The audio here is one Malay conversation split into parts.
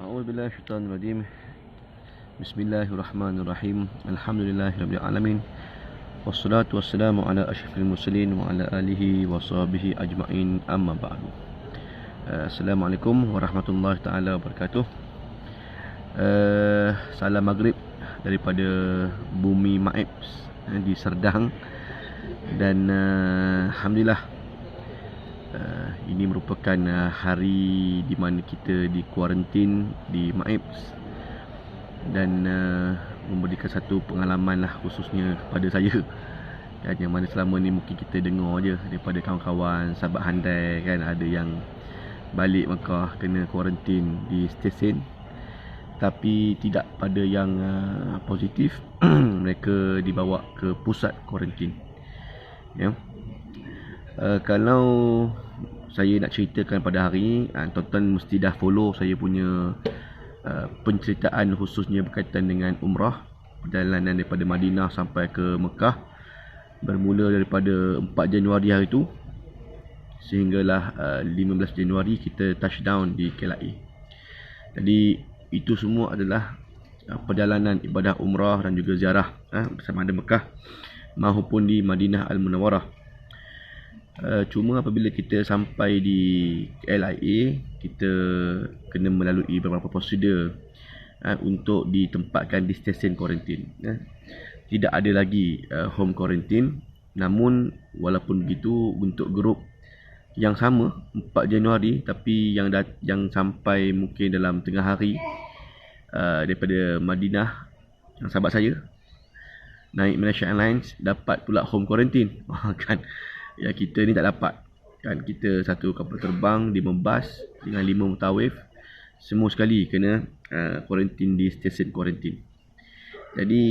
A'udzubillahi syaitanir rajim. Bismillahirrahmanirrahim. Alhamdulillahirabbil alamin. Wassalatu wassalamu ala asyrafil mursalin wa ala alihi wa sahbihi ajma'in, amma ba'du. Assalamualaikum warahmatullahi taala wabarakatuh. Salam maghrib daripada bumi Maibs di Serdang. Dan alhamdulillah, ini merupakan hari di mana kita di kuarantin di Maibs, dan memberikan satu pengalaman lah khususnya kepada saya kan, yang mana selama ni mungkin kita dengar je daripada kawan-kawan sahabat handai kan, ada yang balik Mekah kena kuarantin di stesen, tapi tidak pada yang positif. Mereka dibawa ke pusat kuarantin ya. Kalau saya nak ceritakan pada hari ini, tuan-tuan mesti dah follow saya punya penceritaan khususnya berkaitan dengan umrah, perjalanan daripada Madinah sampai ke Mekah, bermula daripada 4 Januari hari itu sehinggalah 15 Januari kita touchdown di KLIA. Jadi itu semua adalah perjalanan ibadah umrah dan juga ziarah bersama ada Mekah maupun di Madinah Al-Munawwarah. Cuma apabila kita sampai di LIA, kita kena melalui beberapa prosedur untuk ditempatkan di stesen kuarantin. Tidak ada lagi home quarantine. Namun walaupun begitu, untuk grup yang sama 4 Januari, tapi yang sampai mungkin dalam tengah hari daripada Madinah, yang sahabat saya naik Malaysia Airlines dapat pula home quarantine kan. Ya, kita ni tak dapat kan. Kita satu kapal terbang 5 bas dengan 5 mutawif, semua sekali kena kuarantin di stesen kuarantin. Jadi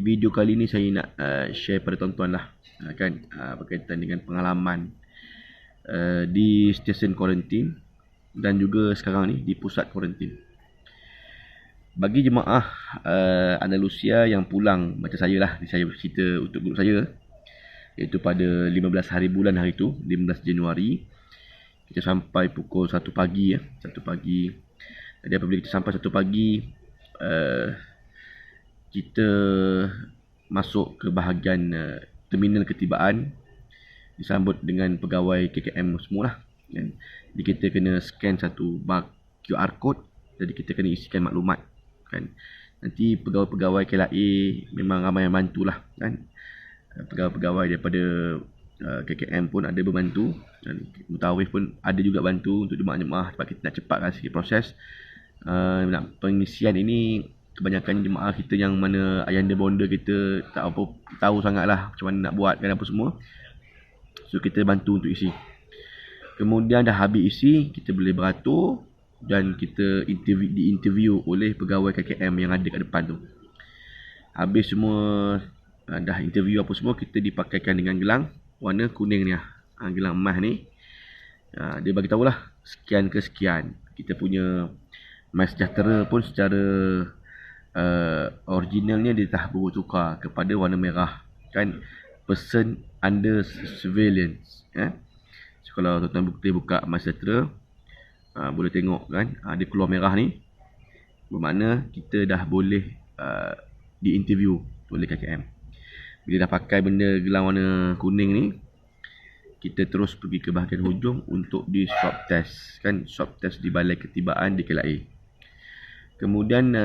video kali ni saya nak share pada tuan-tuan lah kan, berkaitan dengan pengalaman di stesen kuarantin dan juga sekarang ni di pusat kuarantin. Bagi jemaah Andalusia yang pulang macam saya lah, saya cerita untuk grup saya, iaitu pada 15 hari bulan hari itu, 15 Januari. Kita sampai pukul 1 pagi ya, 1 pagi. Jadi apabila kita sampai 1 pagi, kita masuk ke bahagian terminal ketibaan, disambut dengan pegawai KKM semualah. Jadi kita kena scan satu bar QR code, jadi kita kena isikan maklumat kan. Nanti pegawai-pegawai KLIA memang ramai yang bantulah kan. Pegawai-pegawai daripada KKM pun ada berbantu, dan mutawif pun ada juga bantu untuk jemaah-jemaah sebab kita nak cepatkan sikit proses. Pengisian ini kebanyakan jemaah kita yang mana ayahanda bonda kita tak apa tahu sangatlah macam mana nak buat kan apa semua. So kita bantu untuk isi. Kemudian dah habis isi, kita boleh beratur dan kita diinterview oleh pegawai KKM yang ada kat depan tu. Habis semua dah interview apa semua, kita dipakaikan dengan gelang warna kuning ni gelang emas ni. Dia bagi tahulah sekian ke sekian. Kita punya MySejahtera pun secara originalnya dia dah bertukar kepada warna merah kan, person under surveillance So kalau tuan-tuan buka MySejahtera, boleh tengok kan, dia keluar merah ni, bermakna kita dah boleh diinterview oleh KKM. Bila dah pakai benda gelang warna kuning ni, kita terus pergi ke bahagian hujung untuk di swab test kan, swab test di balai ketibaan di KLIA. Kemudian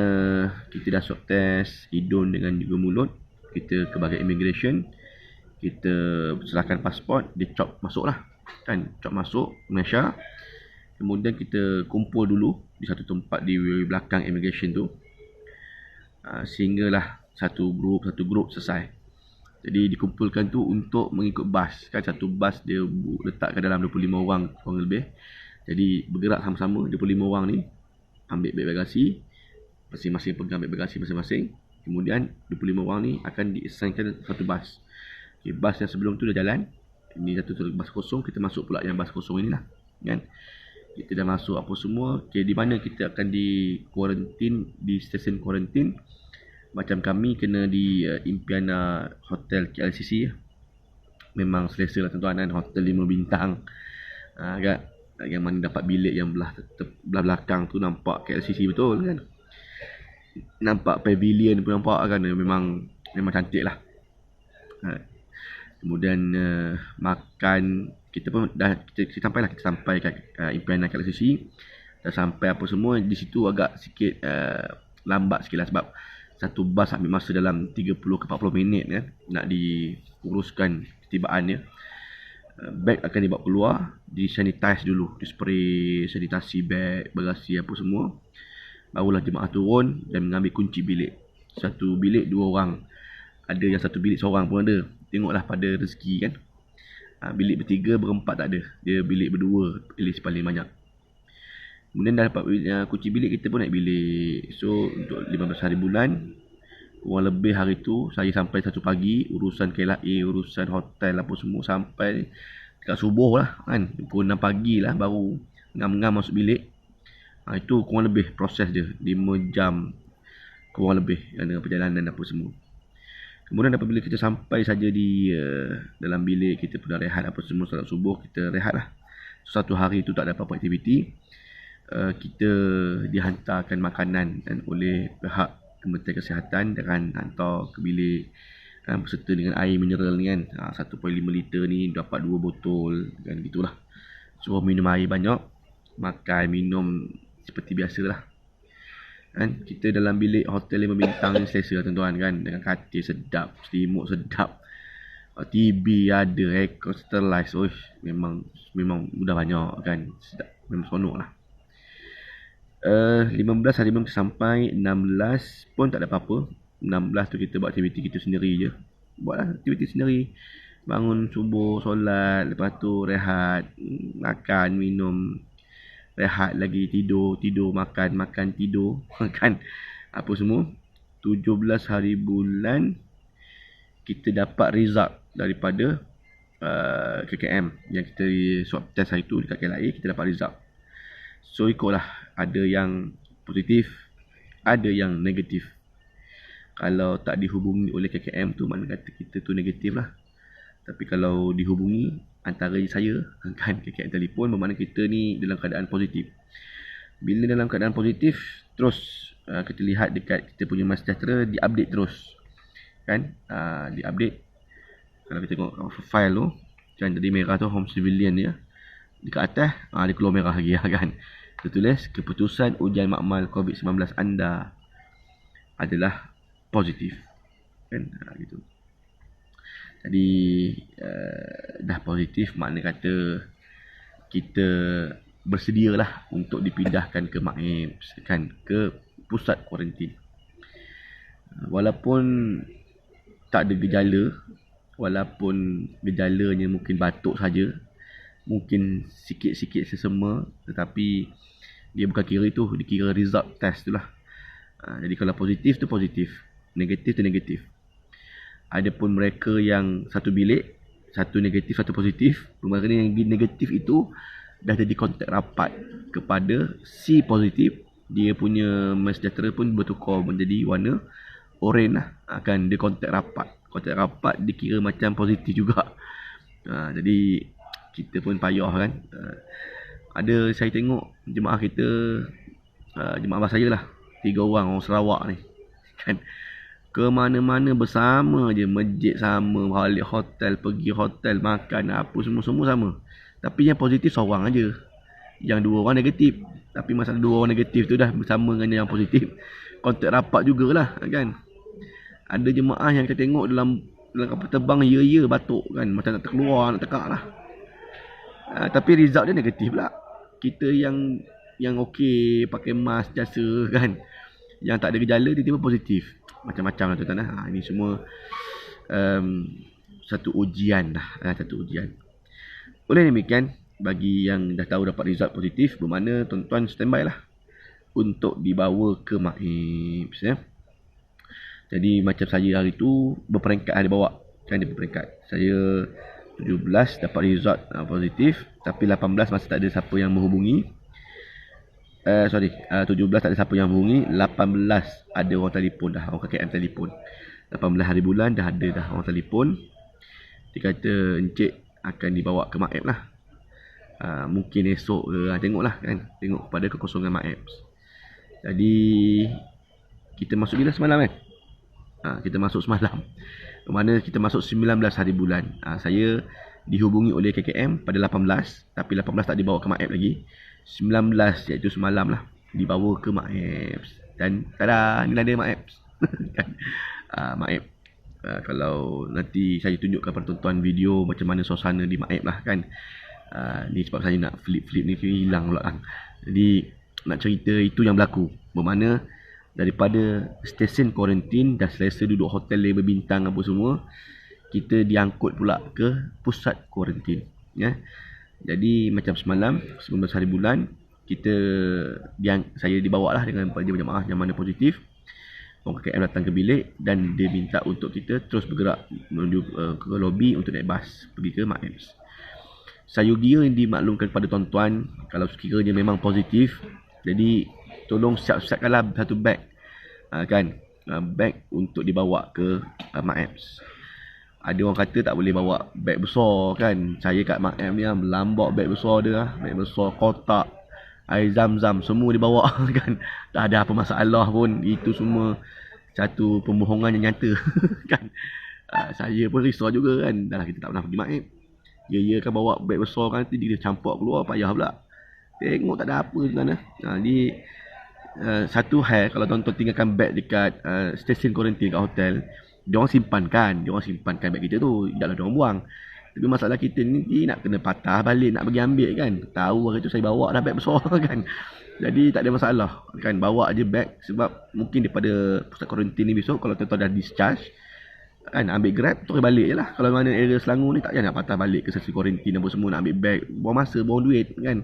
kita dah swab test hidung dengan juga mulut, kita ke bahagian immigration, kita serahkan pasport, dia cop masuk lah kan, cop masuk Malaysia. Kemudian kita kumpul dulu di satu tempat di belakang immigration tu, sehinggalah satu grup selesai. Jadi dikumpulkan tu untuk mengikut bas kan, satu bas dia letakkan dalam 25 orang kurang lebih. Jadi bergerak sama-sama 25 orang ni, ambil beg bagasi, masing-masing pegang beg bagasi masing-masing. Kemudian 25 orang ni akan diassignkan satu bas. Bas yang sebelum tu dah jalan, ini satu bas kosong, kita masuk pula yang bas kosong inilah kan. Kita dah masuk apa semua. Di mana kita akan di kuarantin di stesen kuarantin. Macam kami kena di Impiana Hotel KLCC. Memang selesa lah tuan-tuan kan, hotel 5 bintang kan. Yang mana dapat bilik yang belah belakang tu nampak KLCC betul kan. Nampak pavilion pun nampak kan, memang cantik lah. Kemudian makan, kita pun dah kita sampai kat impianan KLCC. Dah sampai apa semua, di situ agak sikit lambat sikit lah, sebab satu bas ambil masa dalam 30 ke 40 minit kan, nak diuruskan ketibaannya. Beg akan dibawa keluar, di sanitize dulu, di spray sanitasi beg, bagasi apa semua. Barulah jemaah turun dan mengambil kunci bilik. Satu bilik 2 orang. Ada yang satu bilik seorang pun ada. Tengoklah pada rezeki kan. Bilik bertiga, berempat tak ada. Dia bilik berdua, pilih paling banyak. Kemudian dah dapat kunci bilik, kita pun naik bilik. So untuk 15 hari bulan, kurang lebih hari tu saya sampai 1 pagi, urusan KLIA, urusan hotel apa semua sampai dekat subuh lah kan. Pukul 6 pagi lah baru ngam-ngam masuk bilik. Itu kurang lebih proses dia 5 jam kurang lebih dengan perjalanan apa semua. Kemudian apabila kita sampai saja di dalam bilik, kita pun dah rehat apa semua, solat subuh kita rehat lah. Satu hari tu tak ada apa-apa aktiviti. Kita dihantarkan makanan dan oleh pihak Kementerian Kesihatan dengan hantar ke bilik berserta dengan air mineral ni kan. 1.5 liter ni dapat 2 botol kan, gitulah. Suruh minum air banyak, makan minum seperti biasalah kan. Kita dalam bilik hotel 5 bintang ni selesa tuan-tuan kan, dengan katil sedap, selimut sedap, TV ada, aircon sterilize. Memang mudah banyak kan, sedap, memang seronok lah. 15 hari belum sampai, 16 pun tak ada apa-apa. 16 tu kita buat aktiviti kita sendiri je. Buatlah aktiviti sendiri. Bangun subuh, solat, lepas tu rehat, makan, minum, rehat lagi, tidur, makan, tidur, makan, apa semua. 17 hari bulan kita dapat result daripada KKM yang kita swab test hari tu dekat KLIA, kita dapat result. So ikutlah, ada yang positif, ada yang negatif. Kalau tak dihubungi oleh KKM tu, mana kata kita tu negatif lah. Tapi kalau dihubungi antara saya kan, KKM telefon, bermakna kita ni dalam keadaan positif. Bila dalam keadaan positif, terus kita lihat dekat kita punya MySejahtera, diupdate terus kan. Diupdate. Kalau kita tengok file tu kan, tadi merah tu home civilian ya, dekat atas dia keluar merah lagi kan. Tertulis keputusan ujian makmal COVID-19 anda adalah positif kan, gitu. Jadi dah positif, makna kata kita bersedialah untuk dipindahkan ke MAEPS kan, ke pusat kuarantin. Walaupun tak ada gejala, walaupun gejalanya mungkin batuk saja, mungkin sikit-sikit sesama, tetapi dia bukan kira itu, dikira result test tu lah. Jadi kalau positif tu positif, negatif tu negatif. Adapun mereka yang satu bilik, satu negatif, satu positif, mereka yang negatif itu dah jadi kontak rapat kepada si positif. Dia punya MySejahtera pun bertukar menjadi warna oren lah. Akan dia kontak rapat. Kontak rapat dikira macam positif juga. Jadi kita pun payah kan. Ada saya tengok jemaah kita, jemaah abah saya lah, 3 orang Sarawak ni kan, ke mana-mana bersama je, masjid sama, balik hotel, pergi hotel, makan apa semua sama. Tapi yang positif seorang aja, yang 2 orang negatif. Tapi masalah 2 orang negatif tu dah bersama dengan yang positif, kontak rapat jugalah kan. Ada jemaah yang kita tengok dalam kapal terbang, ya batuk kan, macam nak terkeluar, nak tekak lah. Tapi result dia negatif pula. Kita yang okey, pakai mask jasa kan, yang tak ada gejala, tiba-tiba positif. Macam-macam lah tuan-tuan. Ini semua satu ujian lah, satu ujian. Oleh demikian, bagi yang dah tahu dapat result positif, bermakna tuan-tuan standby lah untuk dibawa ke MAEPS ya. Jadi macam saya hari tu berperingkat, dia bawa kan, dia berperingkat. Saya 17 dapat result positif, tapi 18 masih tak ada siapa yang menghubungi. 17 tak ada siapa yang menghubungi, 18 ada orang telefon dah, orang KKM telefon. 18 hari bulan dah ada dah orang telefon. Dia kata encik akan dibawa ke MAEPS lah. Mungkin esok ke, tengoklah kan, tengok kepada kekosongan MAEPS. Jadi kita masuk bila semalam kan? Kita masuk semalam. Mana kita masuk 19 hari bulan. Saya dihubungi oleh KKM pada 18, tapi 18 tak dibawa ke MAEPS lagi. 19 iaitu semalam lah dibawa ke MAEPS. Dan tada, inilah dia MAEPS. Kan? MAEPS. Kalau nanti saya tunjukkan pertontonan video macam mana suasana di MAEPS lah kan. Ni sebab saya nak flip ni hilang pula kan. Jadi nak cerita itu yang berlaku. Bermakna daripada stesen kuarantin dah selesai duduk hotel label bintang apa semua, kita diangkut pula ke pusat kuarantin ya. Jadi macam semalam 19 hari bulan saya dibawa lah dengan jemaah yang mana positif. Orang KKM datang ke bilik dan dia minta untuk kita terus bergerak menuju ke lobi untuk naik bas pergi ke MAEPS. Sayugia yang dimaklumkan kepada tuan-tuan, kalau sekiranya memang positif, jadi tolong siap-siapkanlah satu beg beg untuk dibawa ke MAEPS. Ada orang kata tak boleh bawa beg besar kan. Saya kat MAEPS ni melambak beg besar dia, beg besar, kotak, air zam-zam semua dibawa kan. Tak ada apa masalah pun. Itu semua satu pembohongan yang nyata kan. Saya pun risau juga kan. Dah kita tak pernah pergi MAEPS. Ya kan bawa beg besar kan, nanti dia campak keluar payah pula. Tengok tak ada apa sebenarnya. Jadi satu hal kalau tuan-tuan tinggalkan beg dekat stesen kuarantin kat hotel, diorang simpankan beg kita tu, taklah diorang buang. Tapi masalah kita ni nak kena patah balik nak pergi ambil kan. Tahu hari tu saya bawa dah beg besar kan. Jadi tak ada masalah kan, bawa aje beg sebab mungkin daripada pusat kuarantin ni besok kalau tuan-tuan dah discharge kan, ambil Grab terus balik je lah. Kalau mana area Selangor ni tak payah nak patah balik ke stesen kuarantin apa semua, nak ambil beg, buang masa, buang duit kan.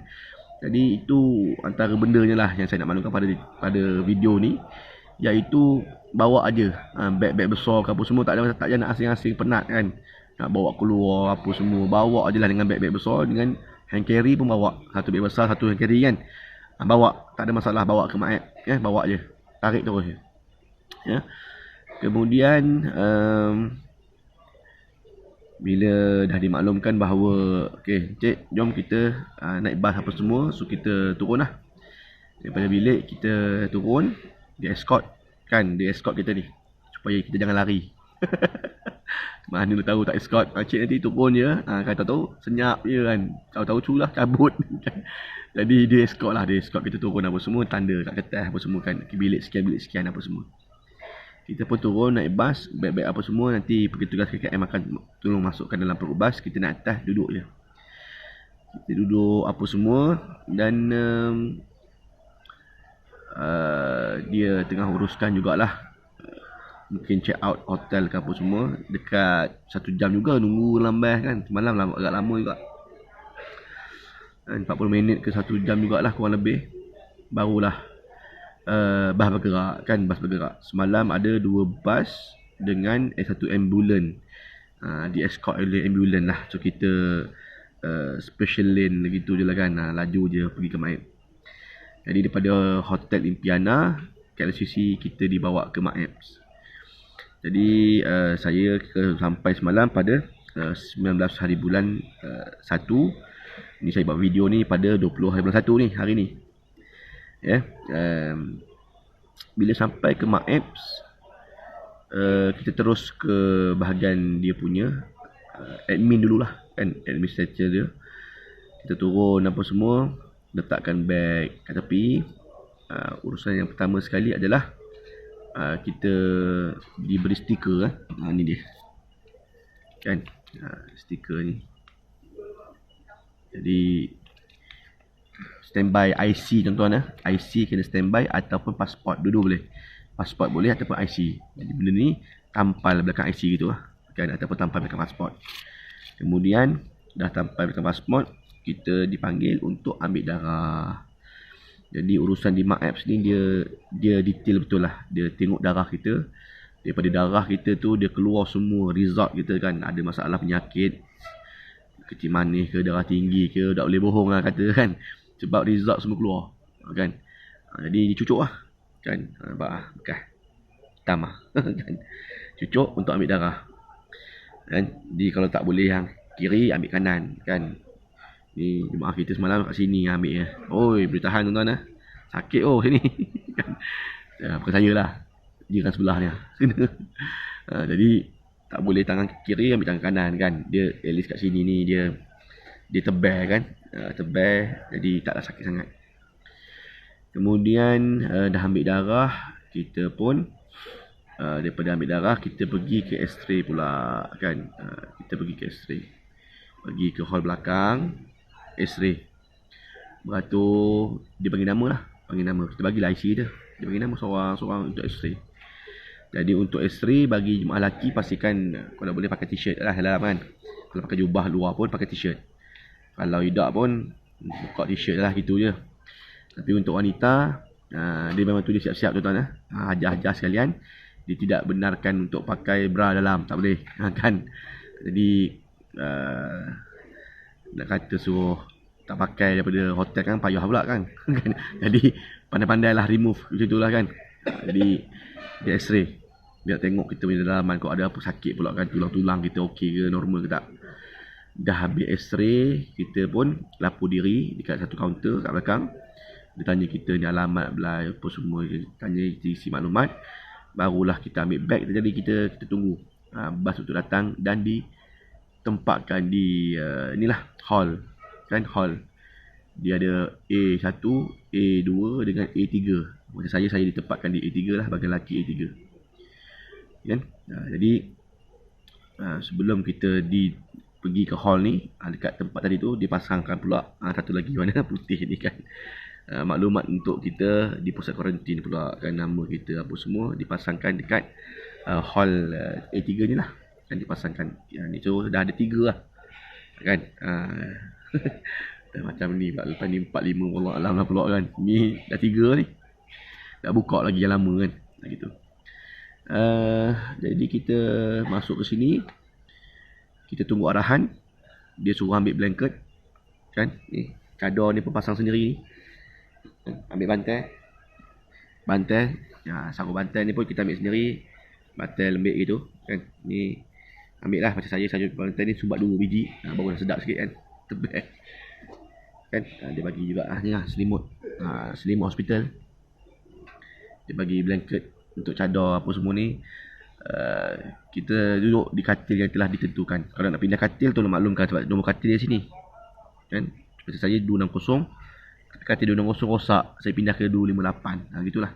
Jadi itu antara bendanya lah yang saya nak maklumkan pada video ni, iaitu bawa aja beg-beg besar ke apa semua, tak payah nak asing-asing penat kan, nak bawa keluar apa semua. Bawa aje lah dengan beg-beg besar, dengan hand carry pun bawa. Satu beg besar, satu hand carry kan. Bawa, tak ada masalah, bawa ke MAEPS ya, bawa je, tarik terus je ya. Kemudian bila dah dimaklumkan bahawa okey cik, jom kita naik bas apa semua, so kita turun lah daripada bilik. Kita turun, dia escort kan, dia escort kita ni supaya kita jangan lari. Mana lu tahu tak escort, cik nanti turun je, kata tu senyap je kan, tahu-tahu culah cabut. Jadi dia escort lah, dia escort kita turun apa semua, tanda kat kertas apa semua kan, bilik sekian apa semua. Kita pun turun naik bas, beg-beg apa semua, nanti petugas KKM akan tolong masukkan dalam perut bas. Kita naik atas, duduk je. Kita duduk apa semua dan dia tengah uruskan jugalah, mungkin check out hotel ke apa semua. Dekat 1 jam juga nunggu lambat kan. Semalam agak lama juga, 40 minit ke 1 jam jugalah kurang lebih, barulah bas bergerak kan. Bas bergerak semalam ada 2 bas dengan 1 ambulan, di escort oleh ambulan lah. So kita special lane gitu je lah kan, laju je pergi ke MAEPS. Jadi daripada Hotel Impiana KLCC kita dibawa ke MAEPS. Jadi saya sampai semalam pada 19 hari bulan 1. Ini saya buat video ni pada 20 hari bulan 1 ni, hari ni ya. Bila sampai ke MAEPS, kita terus ke bahagian dia punya admin dululah kan, administrator dia. Kita turun apa semua, letakkan beg kat tepi. Urusan yang pertama sekali adalah kita diberi stiker ni dia kan, stiker ni. Jadi standby IC tuan-tuan IC kena standby ataupun pasport, dua-dua boleh. Pasport boleh ataupun IC. Jadi benda ni tampal belakang IC gitu lah kan, ataupun tampal belakang pasport. Kemudian dah tampal belakang pasport, kita dipanggil untuk ambil darah. Jadi urusan di MAEPS ni dia detail betul lah. Dia tengok darah kita. Daripada darah kita tu dia keluar semua result kita kan. Ada masalah penyakit, kecil manis ke, darah tinggi ke, tak boleh bohong lah kata kan. Sebab result semua keluar kan. Jadi dicucuk lah kan. Nampak bekas hitam lah kan. Cucuk untuk ambil darah kan. Jadi kalau tak boleh yang kiri, ambil kanan kan. Ni jemaah kita semalam kat sini ambil ya. Oi, boleh tahan tuan-tuan Sakit sini. Bukan saya lah. Dia kan sebelah ni. Jadi tak boleh tangan kiri ambil tangan kanan kan. Dia at least kat sini ni dia tebal kan. Tebal jadi taklah sakit sangat. Kemudian dah ambil darah, kita pun daripada ambil darah kita pergi ke X-ray pula kan. Kita pergi ke X-ray. Pergi ke hall belakang X-ray. Lepas tu dia bagi nama lah. Bagi nama. Kita bagilah IC dia. Dia bagi nama seorang untuk X-ray. Jadi untuk X-ray bagi jemaah lelaki pastikan kalau boleh pakai t-shirt lah dalam kan. Kalau pakai jubah luar pun pakai t-shirt. Kalau tidak pun buka t-shirt lah gitu je. Tapi untuk wanita dia memang tulis siap-siap tuan-tuan hajar-hajar sekalian. Dia tidak benarkan untuk pakai bra dalam, tak boleh kan. Jadi nak kata suruh tak pakai daripada hotel kan payah pula kan. Jadi pandai-pandai lah remove macam tu lah kan. Jadi dia X-ray, dia tengok kita punya dalaman kalau ada apa sakit pula kan, tulang-tulang kita okey ke, normal ke tak. Dah habis X-ray, kita pun lapor diri dekat satu kaunter kat belakang. Dia tanya kita ni alamat belah apa semua, dia tanya kita isi maklumat. Barulah kita ambil beg. Jadi kita tunggu bas untuk datang dan ditempatkan di inilah hall kan, hall. Dia ada A1, A2 dengan A3. Macam saya ditempatkan di A3 lah, bagian lelaki A3 kan. Jadi sebelum kita pergi ke hall ni, dekat tempat tadi tu dia pasangkan pula satu lagi warna putih ni kan. Maklumat untuk kita di pusat kuarantin pula kan, nama kita apa semua dipasangkan dekat hall A3 ni lah kan, dipasangkan yang ni. So dah ada 3 lah kan. Macam ni lepas ni 4, 5 wallah alam lah pula kan. Ni dah 3 ni, dah buka lagi yang lama kan gitu. Jadi kita masuk ke sini, kita tunggu arahan. Dia suruh ambil blanket kan, ni cadar ni pun pasang sendiri ni. Ambil bantal sarung bantal ni pun kita ambil sendiri, bantal lembik gitu kan. Ni ambil lah, macam saya bantal ni sumbat 2 biji baru dah sedap sikit kan, tebal kan. Dia bagi juga ni lah selimut, selimut hospital. Dia bagi blanket untuk cadar apa semua ni. Kita duduk di katil yang telah ditentukan. Kalau nak pindah katil tolong maklumkan sebab nombor katil dia sini kan. Macam saya 260, katil 260 rosak, saya pindah ke 258 gitulah.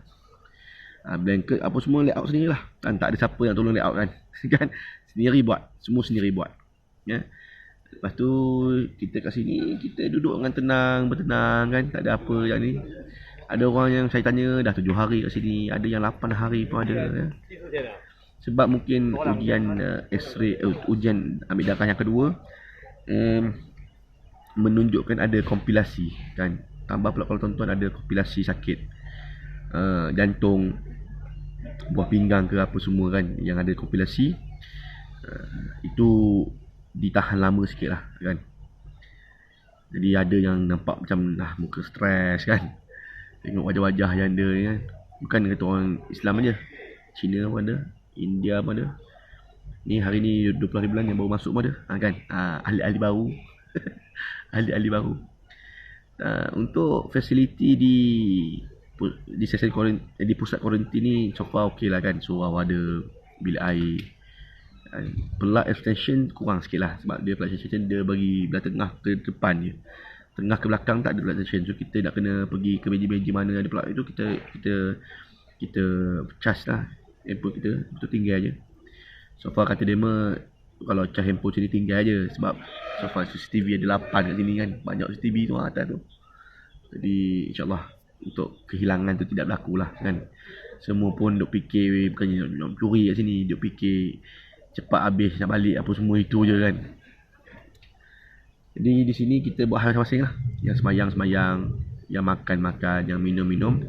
Blanket apa semua layout sendiri lah kan, tak ada siapa yang tolong layout kan. Kan sendiri buat, semua sendiri buat ya. Lepas tu kita kat sini, kita duduk dengan tenang, bertenang kan, tak ada apa yang ni. Ada orang yang saya tanya dah 7 hari kat sini, ada yang 8 hari pun ada ya. Sebab mungkin ujian X-ray, ujian ambil darah yang kedua menunjukkan ada kompilasi kan. Tambah pula kalau tuan-tuan ada kompilasi sakit jantung, buah pinggang ke apa semua kan, yang ada kompilasi itu ditahan lama sikit lah kan. Jadi ada yang nampak macam muka stres kan, tengok wajah-wajah yang ada ni kan. Bukan kata orang Islam aja, Cina pun ada, India pun ada. Ni hari ni 20 hari bulan yang baru masuk pun ada kan. Ahli-ahli baru. Ahli-ahli baru. Untuk fasiliti di sesi di pusat kuarantin ni so far okey lah kan. Surau ada, bilik air. Pelak extension kurang sikit lah, sebab dia pelak extension dia bagi belah tengah ke depan je, tengah ke belakang tak ada pelak extension. So kita nak kena pergi ke meja-meja mana ada pelak itu, kita charge lah handphone kita, betul tinggal je. So far kata dia kalau charge handphone sini tinggal je, sebab so far CCTV ada 8 kat sini kan, banyak CCTV tu atas tu. Jadi insyaAllah untuk kehilangan tu tidak berlaku lah kan. Semua pun duk fikir bukannya nak curi kat sini, duk fikir cepat habis nak balik apa semua itu je kan. Jadi di sini kita buat hal masing-masing lah. Yang semayang-semayang, yang makan-makan, yang minum-minum.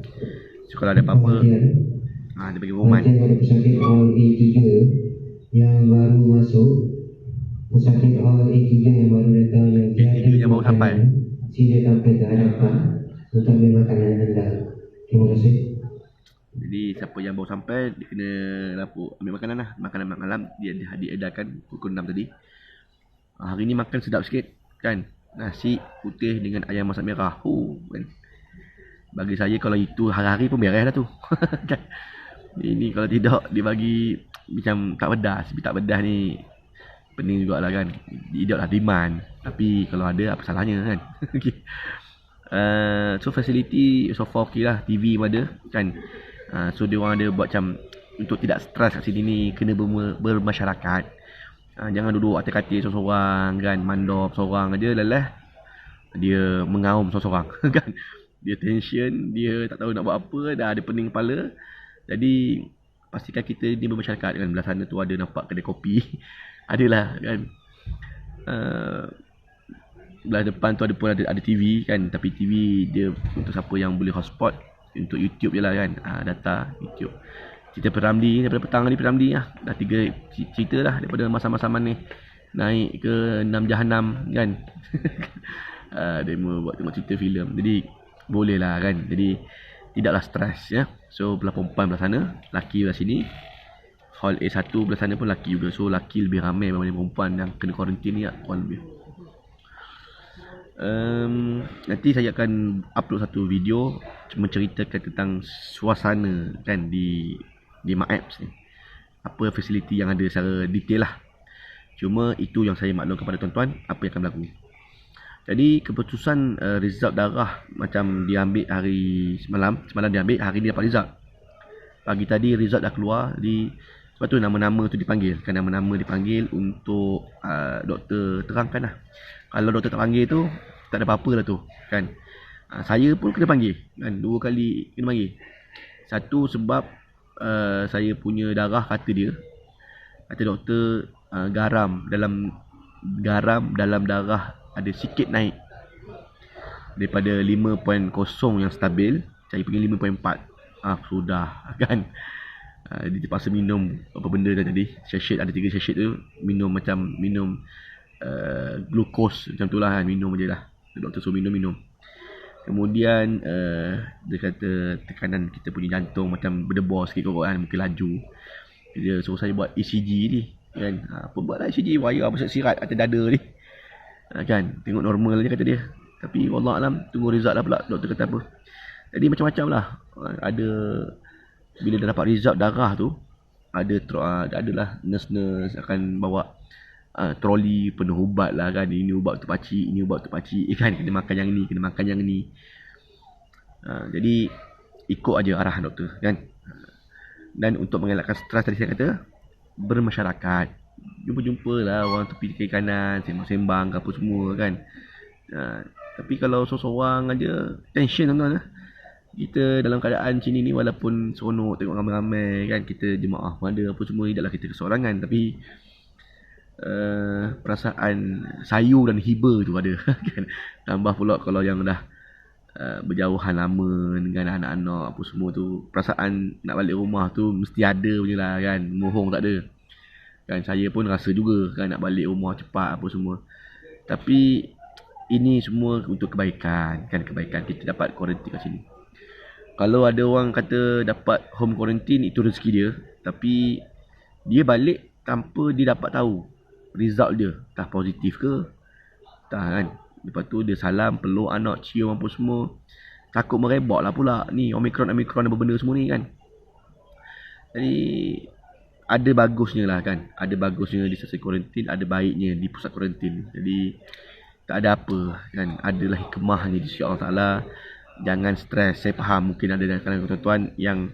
So kalau ada apa-apa dia bagi pengumuman. Pada pesakit hall A3 yang baru masuk, pesakit hall A3 yang baru datang, yang A3 yang baru sampai, sila sampai ke hadapan untuk ambil makanan anda. Terima kasih. Jadi siapa yang baru sampai dia kena lapor ambil makanan lah. Makanan malam dia diedarkan pukul 6 tadi. Hari ni makan sedap sikit kan. Nasi putih dengan ayam masak merah. Kan. Bagi saya kalau itu hari-hari pun beres dah tu. Kan. Ini kalau tidak dia bagi macam tak pedas. Tapi tak pedas ni pening jugalah kan. Tidak lah demand. Tapi kalau ada apa salahnya kan. Okay. So facility so far okay lah. TV pun ada kan. So dia orang ada buat macam untuk tidak stres kat sini ni kena bermasyarakat. Jangan duduk atas katil seorang-seorang kan, mandop seorang aja lelah dia mengaum seorang-seorang kan. Dia tension, dia tak tahu nak buat apa, dah ada pening kepala. Jadi pastikan kita ni bermasyarakat kan. Belah sana tu ada nampak kedai kopi. Adalah kan. Belah depan tu ada TV kan, tapi TV dia untuk siapa yang boleh hotspot untuk YouTube je lah kan. Data YouTube. Cerita Piramli daripada petang tadi Piramli lah. Dah 3 cerita lah daripada masa-masa ni. Naik ke 6 Jahanam kan. Dia buat tengok cerita filem. Jadi boleh lah kan. Jadi tidaklah stres ya. So belah perempuan belah sana, laki belah sini. Hall A1 belah sana pun laki juga. So laki lebih ramai berbanding perempuan yang kena kuarantin ni lah, kurang lebih. Nanti saya akan upload satu video menceritakan tentang suasana kan di MAEPS ni. Apa fasiliti yang ada secara detail lah. Cuma itu yang saya maklum kepada tuan-tuan apa yang akan berlaku. Jadi keputusan result darah macam diambil hari semalam diambil, hari ni dapat result. Pagi tadi result dah keluar sebab tu nama-nama tu dipanggil. Kan nama-nama dipanggil untuk doktor terangkan lah. Kalau doktor tak panggil tu tak ada apa-apa lah tu kan. Saya pun kena panggil kan, 2 kali kena panggil. Satu sebab saya punya darah kata doktor garam dalam darah ada sikit naik daripada 5.0 yang stabil, saya pergi 5.4. Sudah kan. Dia terpaksa minum apa benda tadi, sachet, ada 3 sachet tu, minum glukos macam tu lah kan, minum je lah. Doktor suruh minum. Kemudian dia kata tekanan kita punya jantung macam berdebar sikit kot kan, mungkin laju. Dia suruh saya buat ECG ni kan. Apa buatlah ECG, wire besar sirat atas dada ni. Kan, tengok normal je kata dia. Tapi wallahualam tunggu result lah pula doktor kata apa. Jadi macam-macam lah. Ada bila dah dapat result darah tu, adalah nurse akan bawa troli penuh ubat lah kan. Ini ubat untuk pakcik, ini ubat untuk pakcik kan. Kena makan yang ni. Jadi ikut aja arah doktor kan. Dan untuk mengelakkan stres tadi saya kata, bermasyarakat. Jumpa lah orang tepi kiri kanan, sembang-sembang ke apa semua kan. Tapi kalau seorang-seorang aja tension tuan-tuan. Kita dalam keadaan sini ni walaupun seronok tengok ramai-ramai kan, kita jemaah pun ada apa semua, tidaklah kita kesorangan, tapi perasaan sayu dan hiba tu ada kan. Tambah pula kalau yang dah berjauhan lama dengan anak-anak apa semua tu, perasaan nak balik rumah tu mesti ada punya lah kan, mohong tak ada kan. Saya pun rasa juga kan nak balik rumah cepat apa semua, tapi ini semua untuk kebaikan kan, kebaikan kita dapat kuarantin kat sini. Kalau ada orang kata dapat home quarantine, itu rezeki dia, tapi dia balik tanpa dia dapat tahu result dia tak positif ke tak kan. Lepas tu dia salam, peluk anak, cium apa semua, takut merebak lah pula ni Omicron apa benda semua ni kan. Jadi ada bagusnya lah kan, ada bagusnya di stesen kuarantin, ada baiknya di pusat kuarantin. Jadi tak ada apa kan, adalah hikmahnya di sisi Allah Ta'ala. Jangan stres. Saya faham mungkin ada dalam kalangan tuan-tuan yang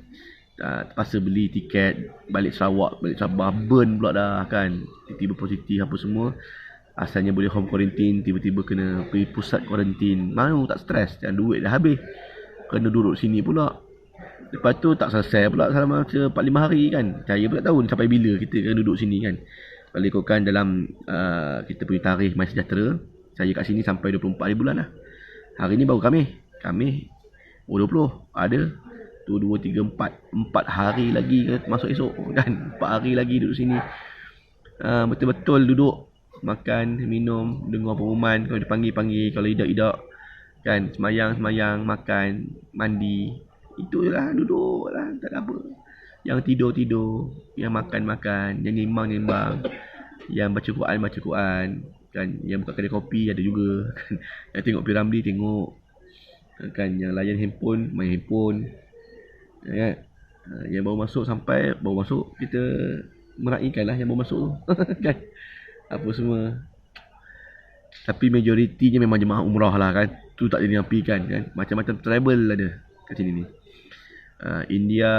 terpaksa beli tiket balik Sarawak, balik Sabah, burn pula dah kan, tiba-tiba positif apa semua. Asalnya boleh home quarantine, tiba-tiba kena pergi pusat kuarantin. Mana tak stres, dan duit dah habis, kena duduk sini pula. Lepas tu tak selesai pula selama 4-5 hari kan. Saya pun tak tahu sampai bila kita kena duduk sini kan. Kalau ikutkan dalam kita punya tarikh MySejahtera, saya kat sini sampai 24 hari bulan lah. Hari ni baru kami 20 ada tu 2, 3, 4 hari lagi masuk esok kan. 4 hari lagi duduk sini, betul-betul duduk, makan, minum, dengar pengumuman. Kalau dipanggil-panggil, kalau idak-idak kan, semayang, makan, mandi. Itu je lah, duduk lah, tak ada apa. Yang tidur, yang makan, yang nimbang, yang baca Quran. kan. Yang buka kedai kopi ada juga kan. Yang tengok P. Ramlee tengok kan. Yang layan handphone main handphone kan. Yang baru masuk kita meraihkan lah yang baru masuk tu kan. Apa semua. Tapi majoritinya memang jemaah umrah lah kan. Tu tak dinafikan kan. Macam-macam travel ada kat sini ni. India,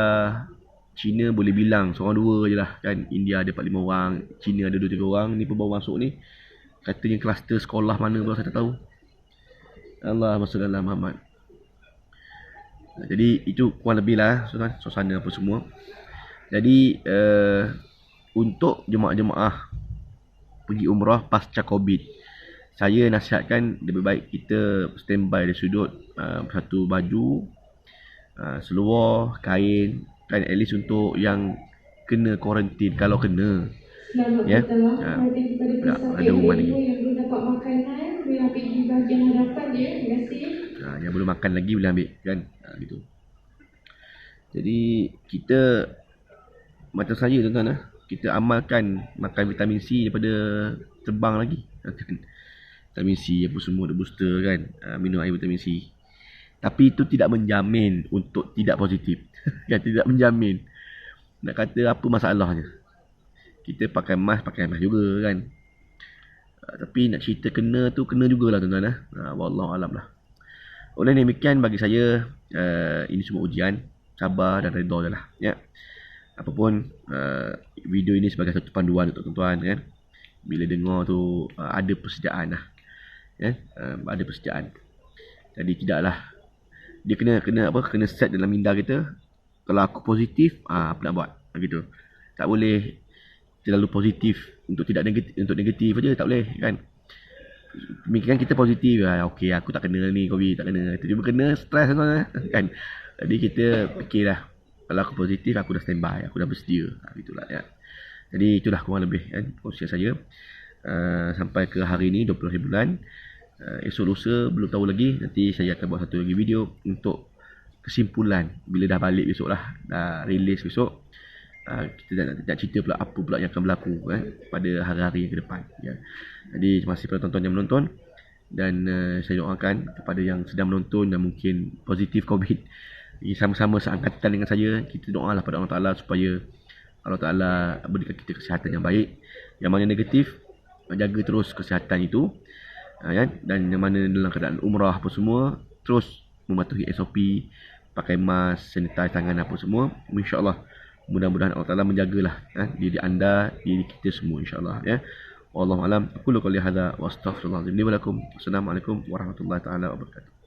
China boleh bilang seorang dua je lah kan. India ada 4-5 orang, China ada 2-3 orang. Ni pun baru masuk ni. Katanya kluster sekolah mana pula saya tak tahu. Allahumma salli ala Muhammad. Jadi itu kurang lebih lah suasana apa semua. Jadi untuk jemaah-jemaah pergi umrah pasca Covid, saya nasihatkan lebih baik kita standby di sudut, satu baju, seluar, kain kan, at least untuk yang kena kuarantin kalau kena. Ya. Ada rumah lagi. Yang belum dapat makanan, boleh ambil di bahagian hadapan dia. Terima kasih. Yang belum makan lagi boleh ambil kan. Gitu. Jadi kita macam saya tuan-tuan, kita amalkan makan vitamin C daripada terbang lagi kan. Vitamin C apa semua ada booster kan. Minum air vitamin C. Tapi itu tidak menjamin untuk tidak positif. Kan, tidak menjamin. Nak kata apa masalahnya. Kita pakai mask juga kan. Tapi nak cerita kena tu kena jugalah tuan-tuan. Wallahualam lah. Oleh demikian bagi saya ini semua ujian. Sabar dan redha je lah ya. Apapun video ini sebagai satu panduan untuk tuan-tuan kan. Bila dengar tu ada persediaan lah ya. Ada persediaan. Jadi tidaklah dia kena set dalam minda kita. Kalau aku positif, apa nak buat? Begitu. Tak boleh terlalu positif untuk tidak negatif, untuk negatif aja tak boleh kan. Pemikiran kita positif, okey aku tak kena ni Covid, tak kena. Tiba-tiba kena stres kan. Jadi kita fikirlah kalau aku positif aku dah standby, aku dah bersedia. Gitulah ya. Jadi itulah kurang lebih kan kongsian saya. Sampai ke hari ni 20 hari bulan. Esok lusa belum tahu lagi, nanti saya akan buat satu lagi video untuk kesimpulan bila dah balik besok lah, dah release besok. Kita nak cerita pula apa pula yang akan berlaku pada hari-hari yang ke depan ya. Jadi terima kasih kepada tonton yang menonton. Dan saya doakan kepada yang sedang menonton dan mungkin positif Covid, sama-sama seangkatan dengan saya, kita doalah pada Allah Ta'ala supaya Allah Ta'ala berikan kita kesihatan yang baik. Yang mana negatif, jaga terus kesihatan itu ya. Dan yang mana dalam keadaan umrah apa semua, terus mematuhi SOP, pakai mask, sanitize tangan apa semua. InsyaAllah mudah-mudahan Allah Ta'ala menjagalah diri anda, diri kita semua insyaAllah ya. Wallahualam. Aku qouli hadza wa astaghfirullahaladzim li wa lakum. Wassalamualaikum warahmatullahi taala wabarakatuh.